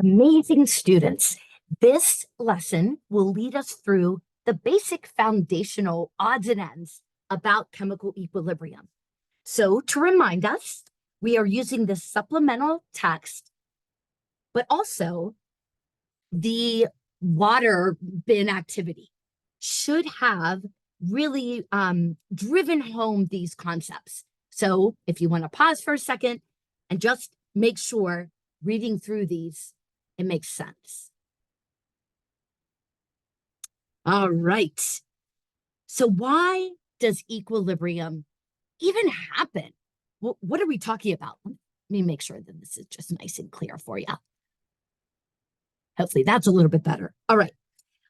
Amazing students. This lesson will lead us through the basic foundational odds and ends about chemical equilibrium. So to remind us, we are using the supplemental text, but also the water bin activity should have really driven home these concepts. So if you want to pause for a second and just make sure reading through these, it makes sense. All right. So why does equilibrium even happen? What are we talking about? Let me make sure that this is just nice and clear for you. Hopefully that's a little bit better. All right.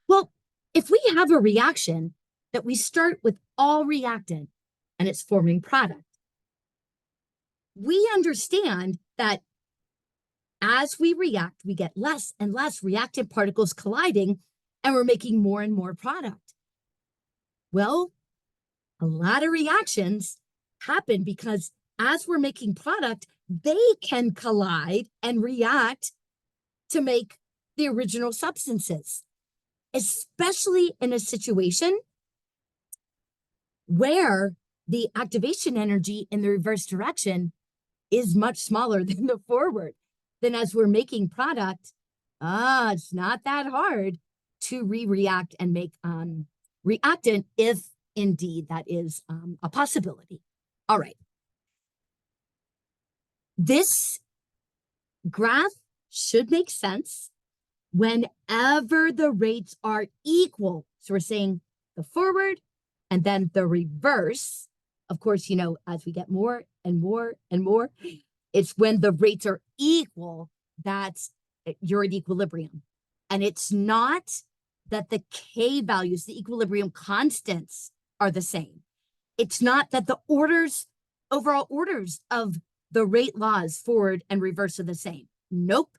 Well, if we have a reaction that we start with all reactant and it's forming product, we understand that as we react, we get less and less reactant particles colliding, and we're making more and more product. Well, a lot of reactions happen because as we're making product, they can collide and react to make the original substances, especially in a situation where the activation energy in the reverse direction is much smaller than the forward. Then as we're making product, it's not that hard to react and make reactant if indeed that is a possibility. All right. This graph should make sense whenever the rates are equal. So we're saying the forward and then the reverse. Of course, you know, as we get more and more and more, it's when the rates are equal that you're at equilibrium. And it's not that the K values, the equilibrium constants, are the same. It's not that the overall orders of the rate laws forward and reverse are the same. Nope.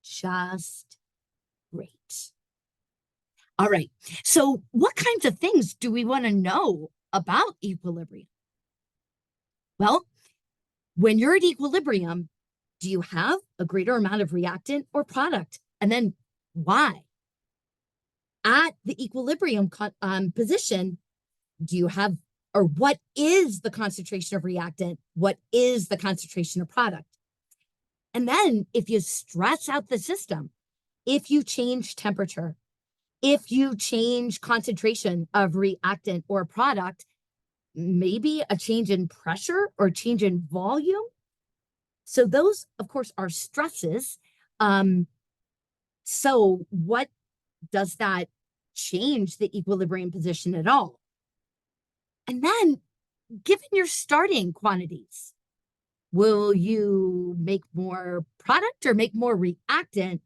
Just rate. All right. So what kinds of things do we want to know about equilibrium? Well, when you're at equilibrium, do you have a greater amount of reactant or product? And then why? At the equilibrium position, do you have, or what is the concentration of reactant? What is the concentration of product? And then if you stress out the system, if you change temperature, if you change concentration of reactant or product, maybe a change in pressure or change in volume. So those, of course, are stresses. So what does that change the equilibrium position at all? And then, given your starting quantities, will you make more product or make more reactant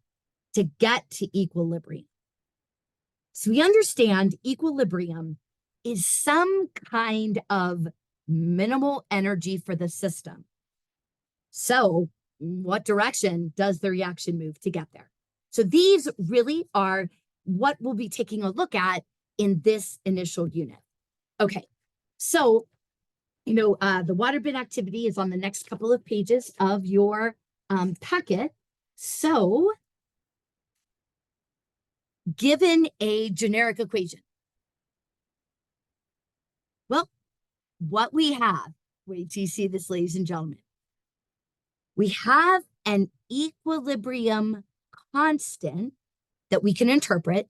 to get to equilibrium? So we understand equilibrium is some kind of minimal energy for the system. So what direction does the reaction move to get there? So these really are what we'll be taking a look at in this initial unit. Okay, so, you know, the water bin activity is on the next couple of pages of your packet. So given a generic equation, well, what we have, wait till you see this, ladies and gentlemen. We have an equilibrium constant that we can interpret,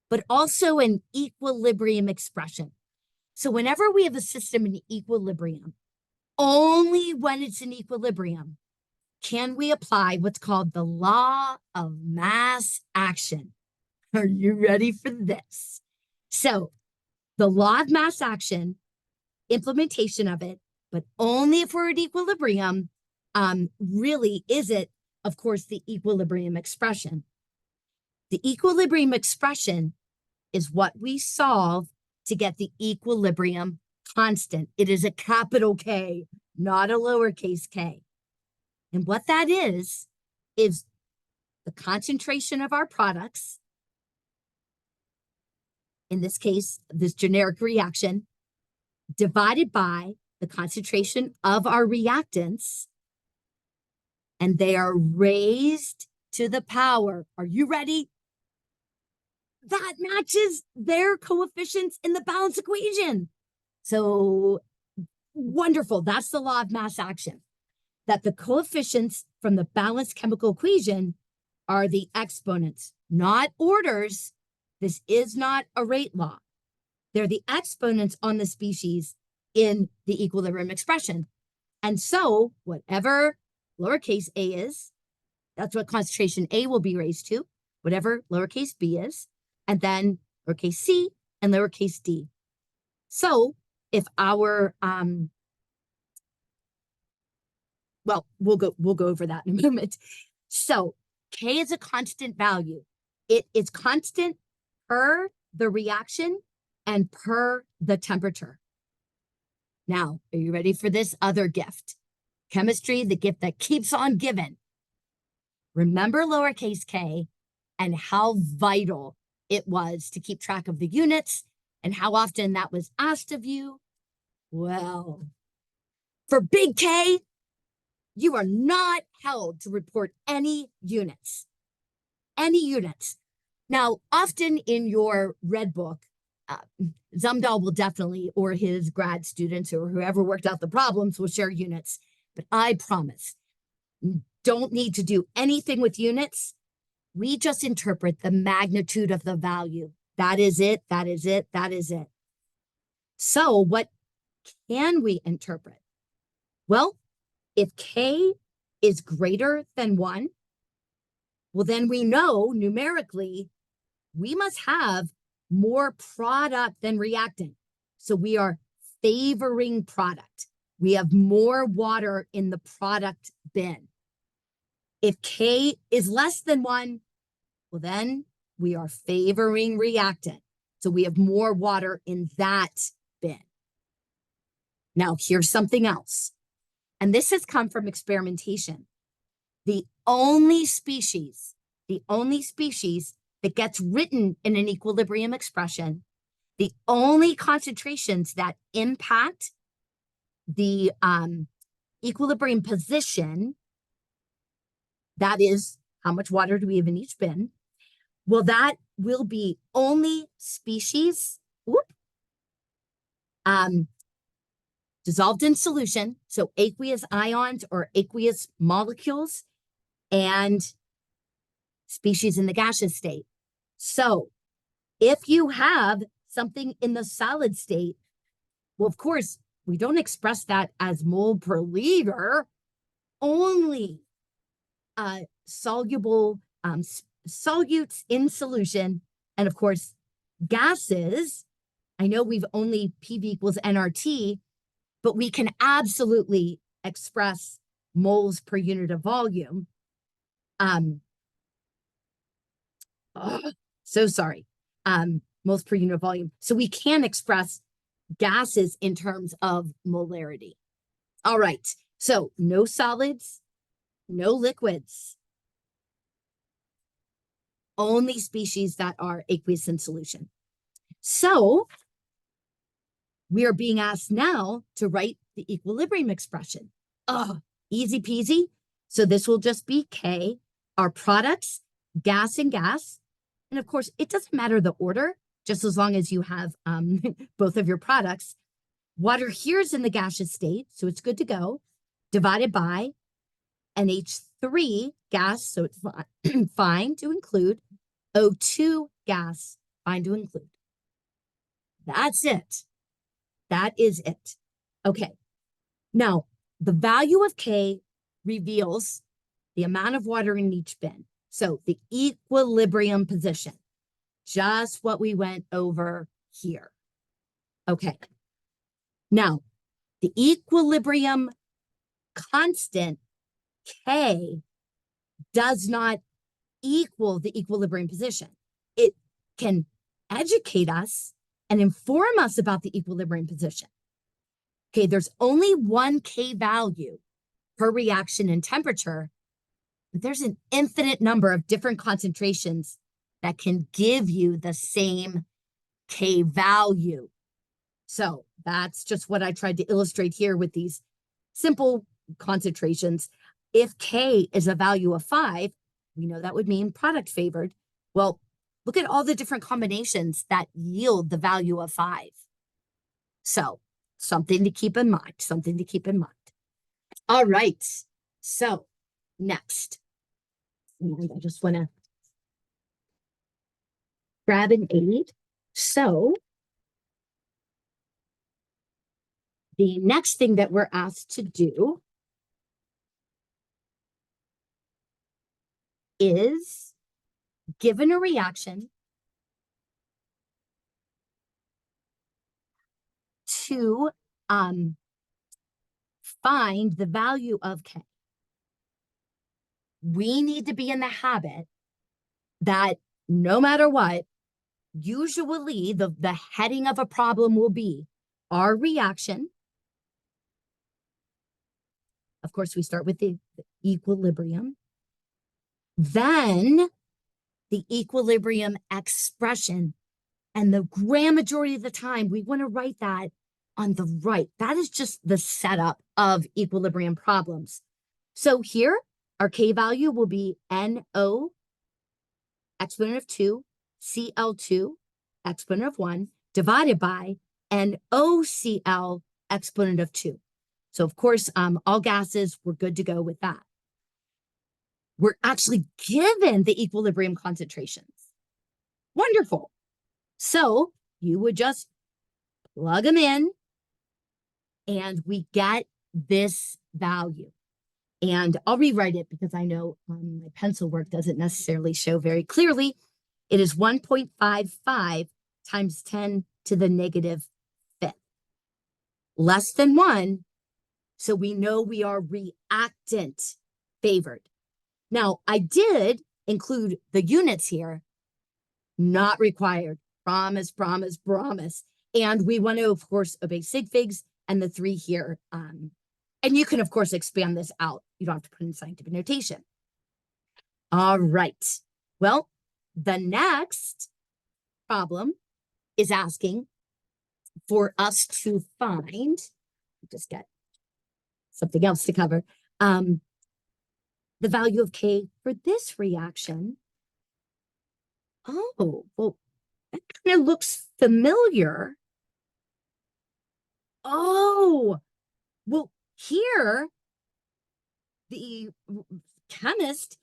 but also an equilibrium expression. So whenever we have a system in equilibrium, only when it's in equilibrium can we apply what's called the law of mass action. Are you ready for this? So the law of mass action, implementation of it, but only if we're at equilibrium, really is it, of course, the equilibrium expression. The equilibrium expression is what we solve to get the equilibrium constant. It is a capital K, not a lowercase k. And what that is the concentration of our products, in this case, this generic reaction, divided by the concentration of our reactants, and they are raised to the power, are you ready? That matches their coefficients in the balance equation. So wonderful. That's the law of mass action, that the coefficients from the balanced chemical equation are the exponents, not orders. This is not a rate law. They're the exponents on the species in the equilibrium expression. And so whatever lowercase a is, that's what concentration A will be raised to, whatever lowercase b is, and then lowercase c and lowercase d. So if our, well, we'll go over that in a moment. So K is a constant value. It is constant per the reaction and per the temperature. Now, are you ready for this other gift? Chemistry, the gift that keeps on giving. Remember lowercase k and how vital it was to keep track of the units and how often that was asked of you? Well, for big K, you are not held to report any units. Any units. Now, often in your red book, Zumdahl will definitely, or his grad students or whoever worked out the problems will share units. But I promise, don't need to do anything with units. We just interpret the magnitude of the value. That is it, that is it, that is it. So what can we interpret? Well, if K is greater than 1, well, then we know numerically we must have more product than reactant. So we are favoring product. We have more water in the product bin. If K is less than 1, well, then we are favoring reactant. So we have more water in that bin. Now, here's something else. And this has come from experimentation. The only species that gets written in an equilibrium expression, the only concentrations that impact the equilibrium position, that is, how much water do we have in each bin? Well, that will be only species dissolved in solution, so aqueous ions or aqueous molecules, and species in the gaseous state. So if you have something in the solid state, well, of course, we don't express that as mole per liter, only soluble solutes in solution, and of course, gases. I know we've only PV equals nRT, but we can absolutely express moles per unit of volume. So sorry, moles per unit of volume. So we can express gases in terms of molarity. All right, so no solids, no liquids, only species that are aqueous in solution. So we are being asked now to write the equilibrium expression. Easy peasy. So this will just be K, our products, gas and gas. And of course, it doesn't matter the order, just as long as you have both of your products. Water here is in the gaseous state, so it's good to go, divided by NH3 gas, so it's fine to include, O2 gas, fine to include. That's it. That is it. Okay. Now, the value of K reveals the amount of water in each bin. So the equilibrium position, just what we went over here. Okay. Now, the equilibrium constant, K, does not equal the equilibrium position. It can educate us and inform us about the equilibrium position. Okay, there's only one K value per reaction and temperature, but there's an infinite number of different concentrations that can give you the same K value. So that's just what I tried to illustrate here with these simple concentrations. If K is a value of 5, we know that would mean product favored. Well, look at all the different combinations that yield the value of 5. So something to keep in mind, something to keep in mind. All right. So next, and I just want to grab an aid. So the next thing that we're asked to do is, given a reaction, to find the value of K. We need to be in the habit that no matter what, usually the heading of a problem will be our reaction. Of course, we start with the equilibrium. Then the equilibrium expression. And the grand majority of the time, we want to write that on the right. That is just the setup of equilibrium problems. So here, our K value will be NO exponent of 2, Cl2 exponent of 1, divided by NOCl exponent of 2. So of course, all gases, we're good to go with that. We're actually given the equilibrium concentrations. Wonderful. So you would just plug them in and we get this value. And I'll rewrite it because I know my pencil work doesn't necessarily show very clearly. It is 1.55 times 10 to the negative 5th. Less than 1, so we know we are reactant favored. Now, I did include the units here, not required. Promise, promise, promise. And we want to, of course, obey sig figs and the 3 here. And you can, of course, expand this out. You don't have to put in scientific notation. All right. Well, the next problem is asking for us to find, just get something else to cover, the value of K for this reaction. Oh, well, that kind of looks familiar. Oh, well, here, the chemist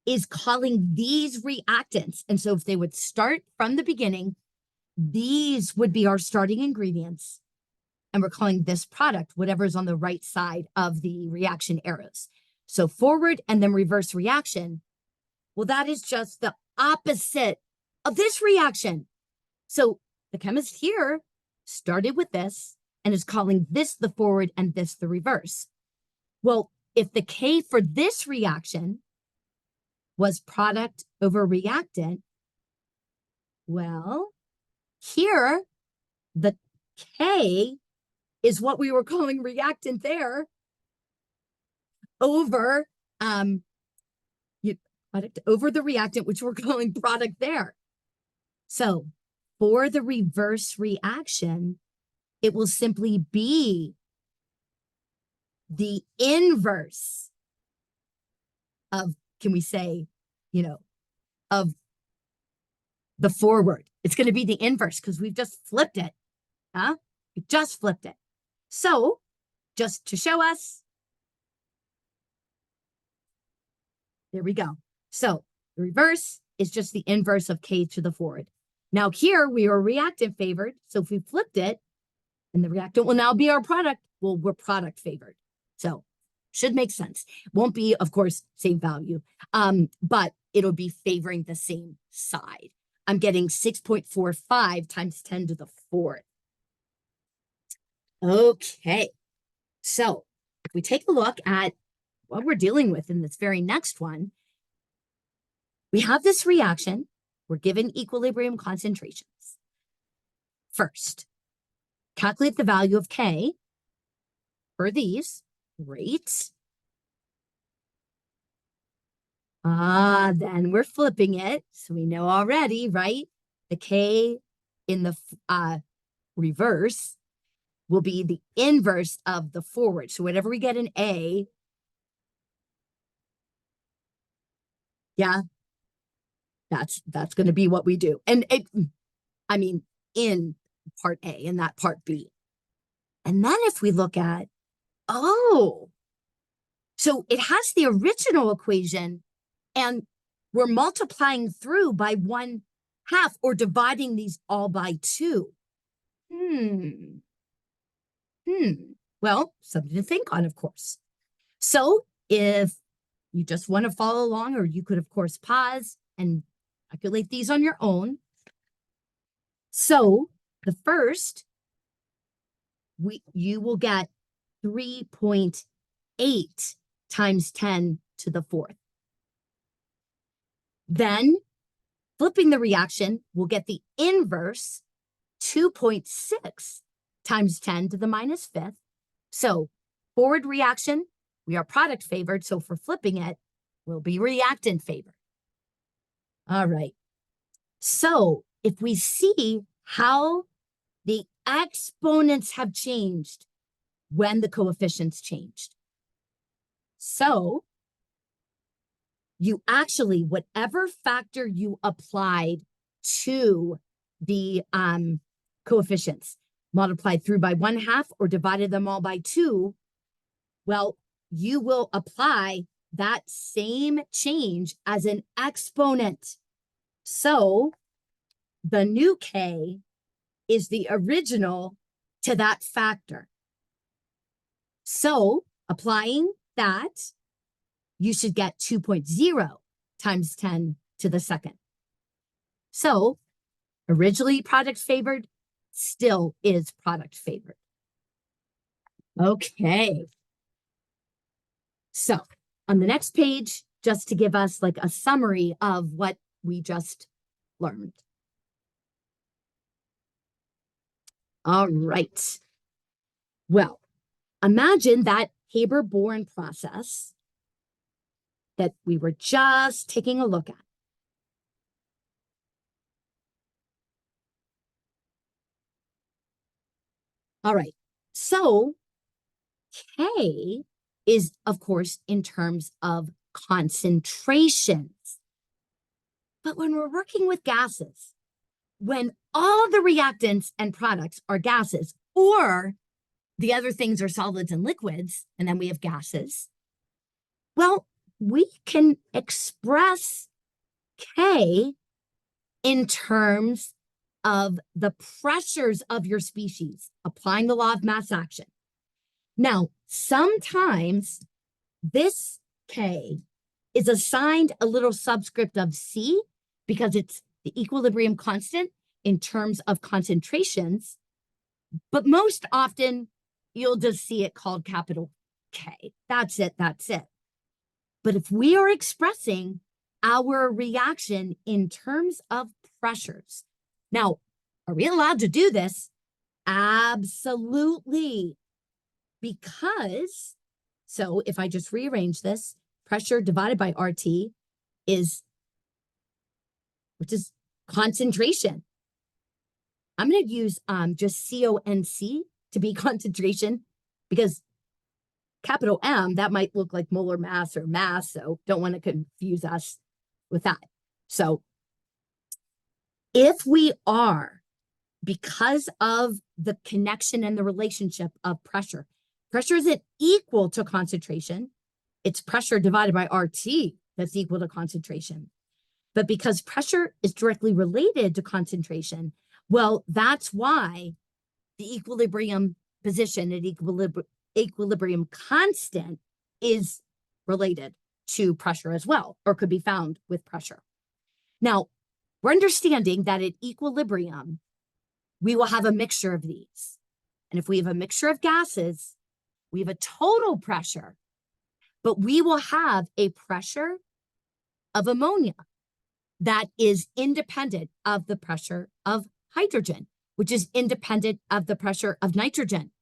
is calling these reactants. And so if they would start from the beginning, these would be our starting ingredients. And we're calling this product, whatever's on the right side of the reaction arrows. So forward and then reverse reaction. Well, that is just the opposite of this reaction. So the chemist here started with this and is calling this the forward and this the reverse. Well, if the K for this reaction was product over reactant, well, here, the K is what we were calling reactant there over product over the reactant, which we're calling product there. So for the reverse reaction, it will simply be the inverse of, can we say, of the forward. It's going to be the inverse because we've just flipped it. We just flipped it. So just to show us, there we go. So the reverse is just the inverse of K to the forward. Now here we are reactant favored. So if we flipped it, and the reactant will now be our product, well, we're product favored. So should make sense. Won't be, of course, same value, but it'll be favoring the same side. I'm getting 6.45 times 10 to the 4th. Okay, so if we take a look at what we're dealing with in this very next one, we have this reaction. We're given equilibrium concentrations. First, calculate the value of K for these. Great. Then we're flipping it. So we know already, right? The K in the reverse will be the inverse of the forward. So whenever we get an A, Yeah, that's going to be what we do. And in part A and that part B. And then if we look at, oh, so it has the original equation and we're multiplying through by 1/2 or dividing these all by 2. Well, something to think on, of course. So if you just want to follow along, or you could, of course, pause and calculate these on your own. So the first, you will get 3.8 times 10 to the 4th. Then flipping the reaction, we'll get the inverse, 2.6 times 10 to the -5th. So forward reaction, we are product favored. So for flipping it, we'll be reactant favored. All right. So if we see how the exponents have changed when the coefficients changed. So you actually, whatever factor you applied to the coefficients, multiplied through by 1/2 or divided them all by 2, well, you will apply that same change as an exponent. So the new K is the original to that factor. So applying that, you should get 2.0 times 10 to the 2nd. So originally product favored, still is product favored. Okay. So on the next page, just to give us like a summary of what we just learned. All right. Well, imagine that Haber-Bourne process that we were just taking a look at. All right. So K is, of course, in terms of concentrations. But when we're working with gases, when all the reactants and products are gases, or the other things are solids and liquids, and then we have gases, well, we can express K in terms of the pressures of your species, applying the law of mass action. Now, sometimes this K is assigned a little subscript of C because it's the equilibrium constant in terms of concentrations, but most often you'll just see it called capital K. That's it, that's it. But if we are expressing our reaction in terms of pressures, now, are we allowed to do this? Absolutely. Because, so if I just rearrange this, pressure divided by RT is, which is concentration. I'm going to use just CONC to be concentration, because capital M, that might look like molar mass or mass, so don't want to confuse us with that. So if we are, because of the connection and the relationship of pressure, pressure isn't equal to concentration. It's pressure divided by RT that's equal to concentration. But because pressure is directly related to concentration, well, that's why the equilibrium position at equilibrium constant is related to pressure as well, or could be found with pressure. Now, we're understanding that at equilibrium, we will have a mixture of these. And if we have a mixture of gases, we have a total pressure, but we will have a pressure of ammonia that is independent of the pressure of hydrogen, which is independent of the pressure of nitrogen,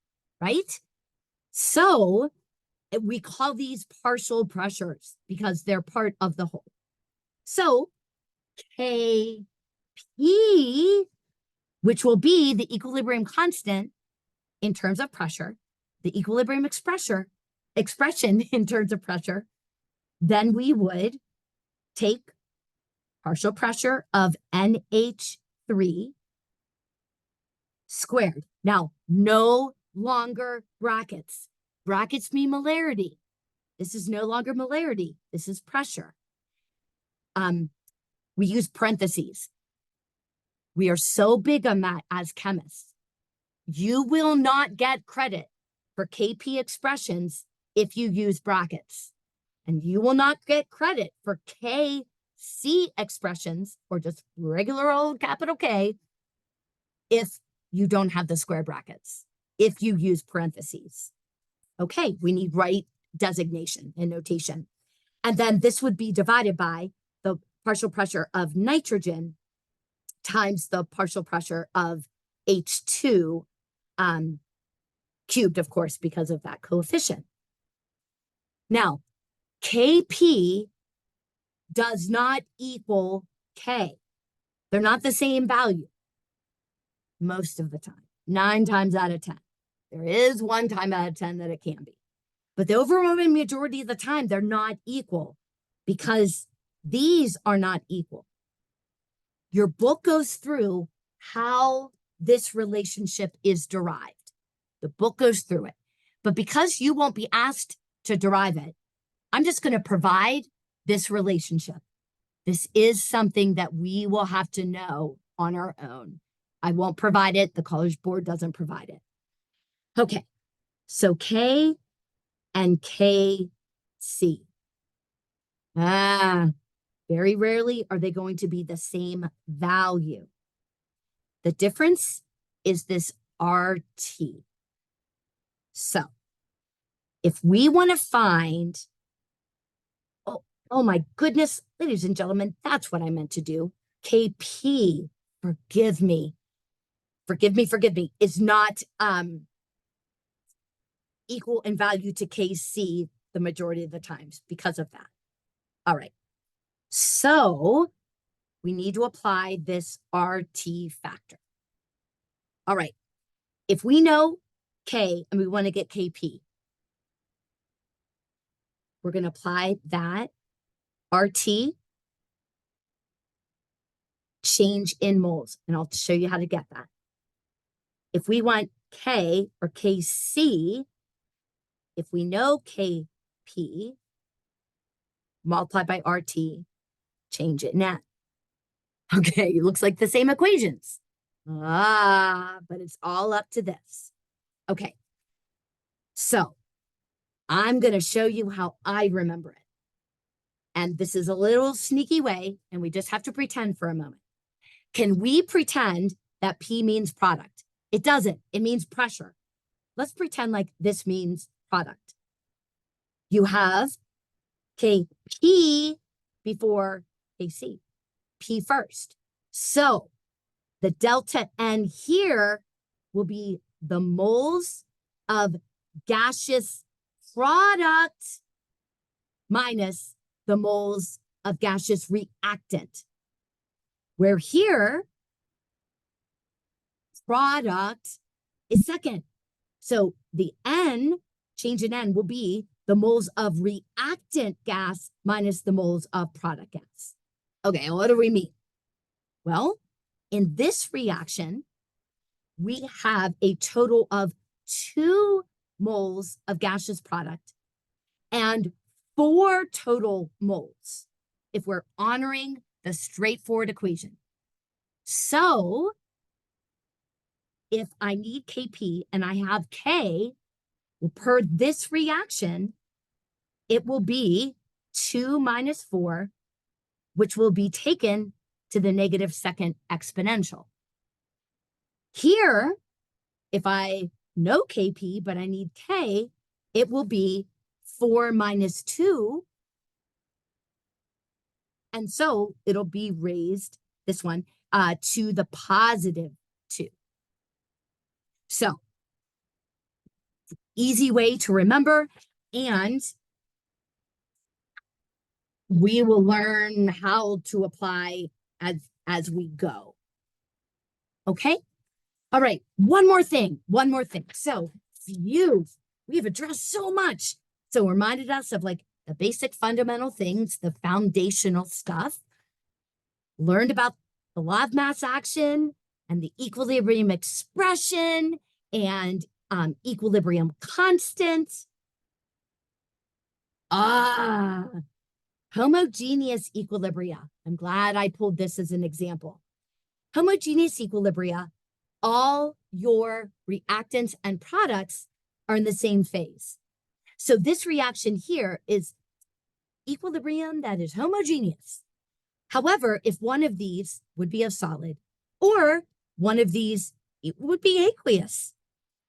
right? So we call these partial pressures because they're part of the whole. So Kp, which will be the equilibrium constant in terms of pressure, the equilibrium expression in terms of pressure, then we would take partial pressure of NH3 squared. Now, no longer brackets. Brackets mean molarity. This is no longer molarity. This is pressure. We use parentheses. We are so big on that as chemists. You will not get credit for KP expressions if you use brackets. And you will not get credit for KC expressions, or just regular old capital K, if you don't have the square brackets, if you use parentheses. Okay, we need right designation and notation. And then this would be divided by the partial pressure of nitrogen times the partial pressure of H2 cubed, of course, because of that coefficient. Now, Kp does not equal K. They're not the same value most of the time, 9 times out of 10. There is 1 time out of 10 that it can be. But the overwhelming majority of the time, they're not equal because these are not equal. Your book goes through how this relationship is derived. The book goes through it. But because you won't be asked to derive it, I'm just going to provide this relationship. This is something that we will have to know on our own. I won't provide it. The College Board doesn't provide it. Okay, so K and KC. Very rarely are they going to be the same value. The difference is this RT. So if we want to find, oh my goodness, ladies and gentlemen, that's what I meant to do. KP, forgive me, is not equal in value to KC the majority of the times because of that. All right. So we need to apply this RT factor. All right. If we know K and we want to get KP, we're going to apply that RT, change in moles, and I'll show you how to get that. If we want K or KC, if we know KP, multiply by RT, change it in N. Okay, it looks like the same equations. But it's all up to this. Okay, so I'm going to show you how I remember it. And this is a little sneaky way, and we just have to pretend for a moment. Can we pretend that P means product? It doesn't. It means pressure. Let's pretend like this means product. You have KP before KC. P first. So the delta N here will be the moles of gaseous product minus the moles of gaseous reactant. Where here, product is second. So the N, change in N, will be the moles of reactant gas minus the moles of product gas. Okay, what do we mean? Well, in this reaction, we have a total of 2 moles of gaseous product and 4 total moles if we're honoring the straightforward equation. So if I need Kp and I have K, well, per this reaction, it will be 2 minus 4, which will be taken to the negative second exponential. Here, if I know Kp, but I need K, it will be 4 minus 2. And so it'll be raised, this one, to the positive 2. So, easy way to remember, and we will learn how to apply as we go. Okay? All right, one more thing. So, we have addressed so much. So, reminded us of like the basic fundamental things, the foundational stuff, learned about the law of mass action and the equilibrium expression and equilibrium constant. Homogeneous equilibria. I'm glad I pulled this as an example. Homogeneous equilibria, all your reactants and products are in the same phase. So this reaction here is equilibrium that is homogeneous. However, if one of these would be a solid or one of these it would be aqueous,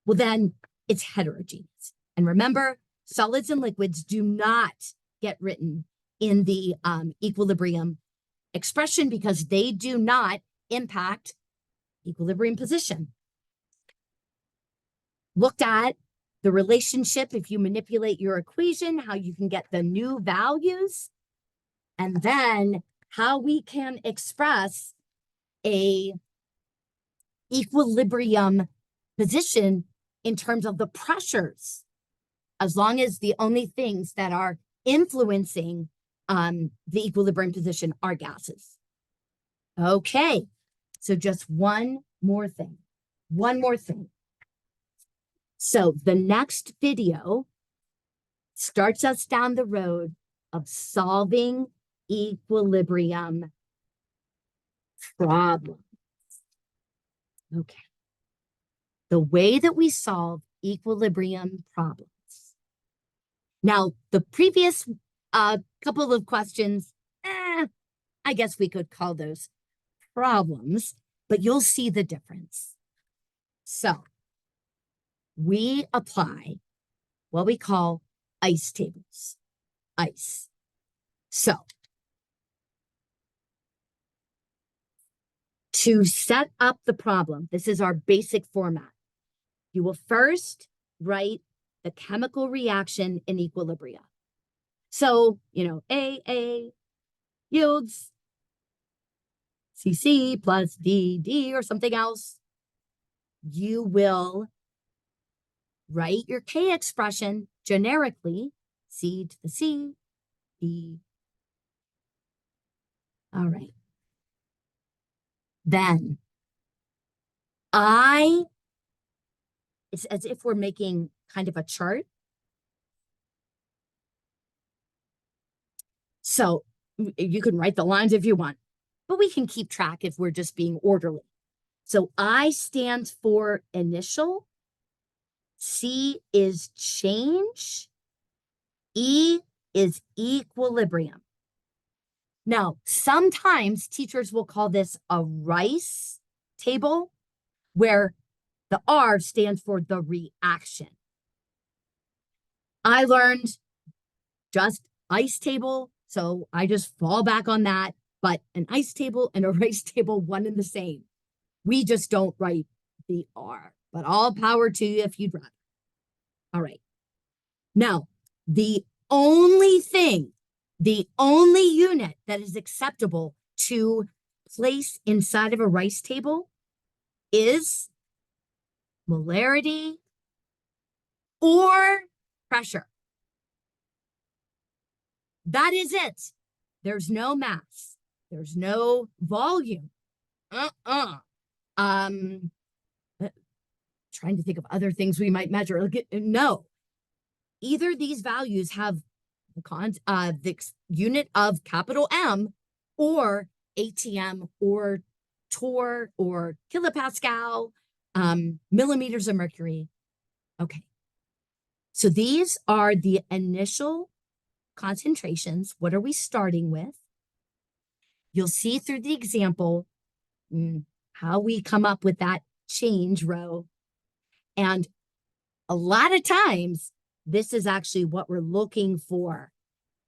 well, then it's heterogeneous. And remember, solids and liquids do not get written in the equilibrium expression because they do not impact equilibrium position. Looked at the relationship, if you manipulate your equation, how you can get the new values, and then how we can express a equilibrium position in terms of the pressures, as long as the only things that are influencing the equilibrium position are gases. Okay, so just one more thing. So the next video starts us down the road of solving equilibrium problems. Okay. The way that we solve equilibrium problems. Now, the previous couple of questions, I guess we could call those problems, but you'll see the difference. So, we apply what we call ice tables. Ice. So, to set up the problem, this is our basic format. You will first write the chemical reaction in equilibria. So, A yields CC plus DD or something else. You will write your K expression generically, C to the C, D. All right. Then it's as if we're making kind of a chart. So you can write the lines if you want, but we can keep track if we're just being orderly. So I stands for initial, C is change, E is equilibrium. Now, sometimes teachers will call this a rice table, where the R stands for the reaction. I learned just ice table, so I just fall back on that, but an ice table and a rice table, one and the same. We just don't write the R, but all power to you if you'd rather. All right. Now, the only unit that is acceptable to place inside of a rice table is molarity or pressure. That is it. There's no mass. There's no volume. Trying to think of other things we might measure. No. Either these values have the unit of capital M or ATM or torr or kilopascal, millimeters of mercury. Okay. So these are the initial concentrations. What are we starting with? You'll see through the example how we come up with that change row. And a lot of times, this is actually what we're looking for.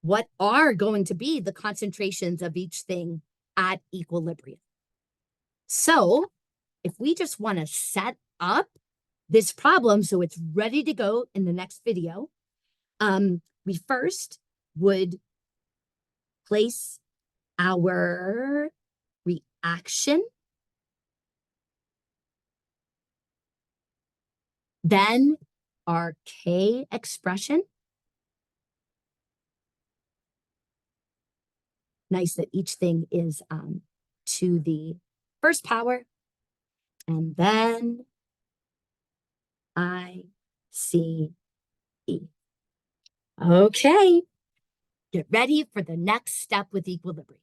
What are going to be the concentrations of each thing at equilibrium? So if we just want to set up this problem so it's ready to go in the next video, we first would place our reaction, then our K expression, Nice that each thing is to the first power. And then I, C, E. Okay, get ready for the next step with equilibrium.